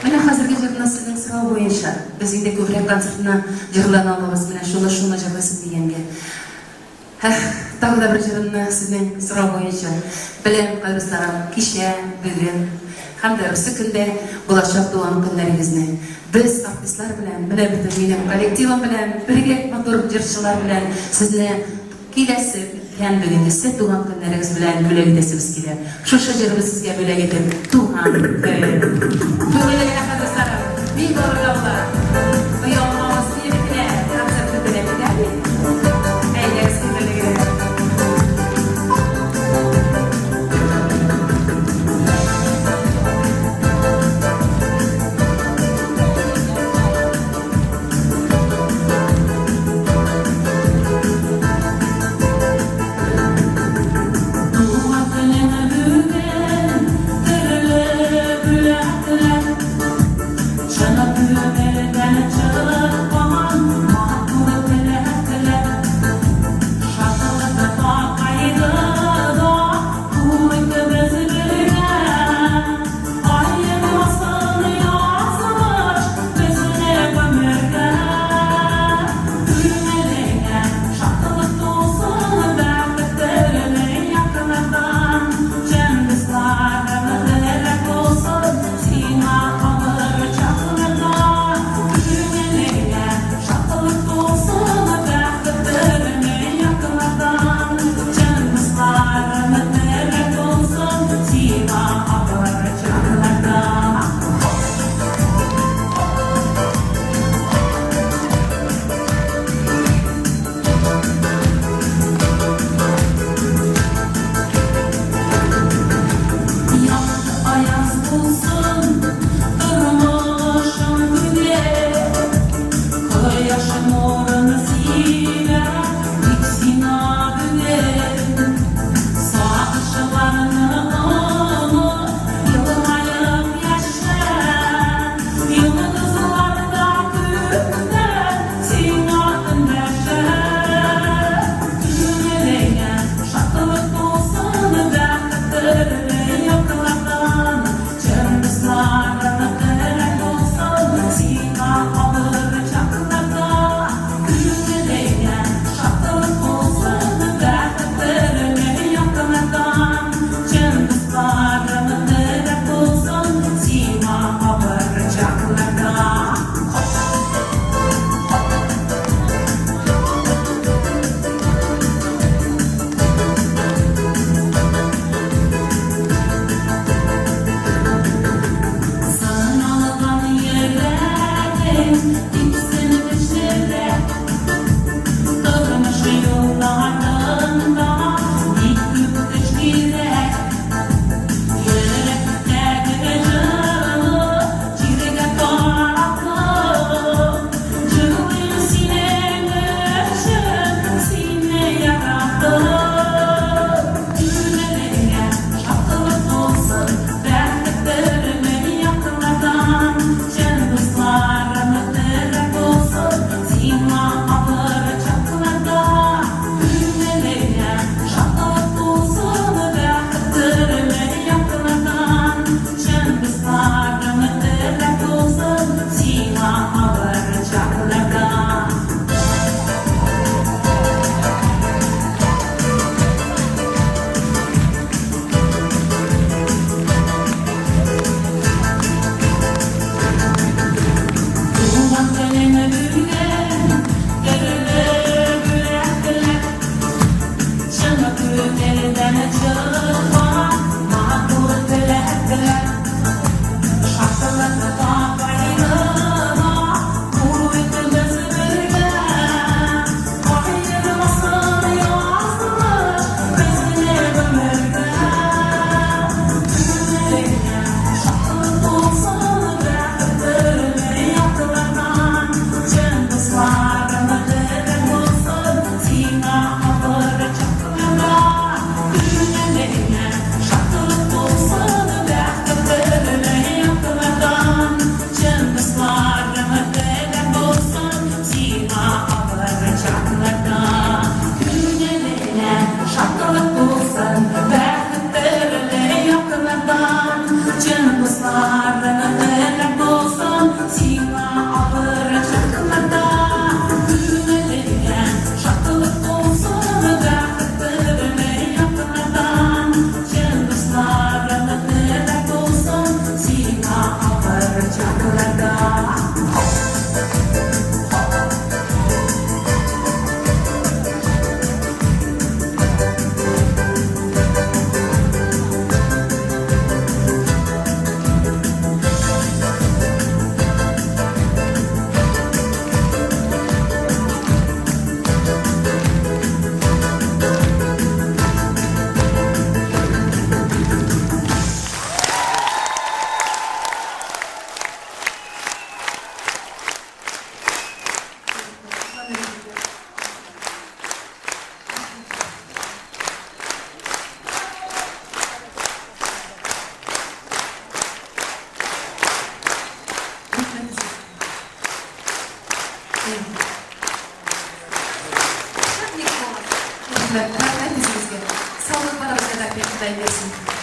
Mine hazırki jırına sizin sıra boyunca bizim de köprek konsertine jırlanalımız mine şunu jabasın diyenge. Tağda bir jırına sizin sıra boyunca bilen kalbislerim kişiye bugün hem de sıkında bulaşak doğan günlerimizni biz artistler bilen, benim kolektivim bilen, birge motor jırçılar bilen sizinle kilesi kendi bugün set doğan günlerimiz bilen böyle gidesiniz ki de şu jırımı sizge böyle gidip doğan böyle arkadaşlarım bir doğrular uyumamız yerine konserti bilebilir mi? Eğer sizlerle Thank you. Rahmet izimizge. Sağlık bana bize de pek versin.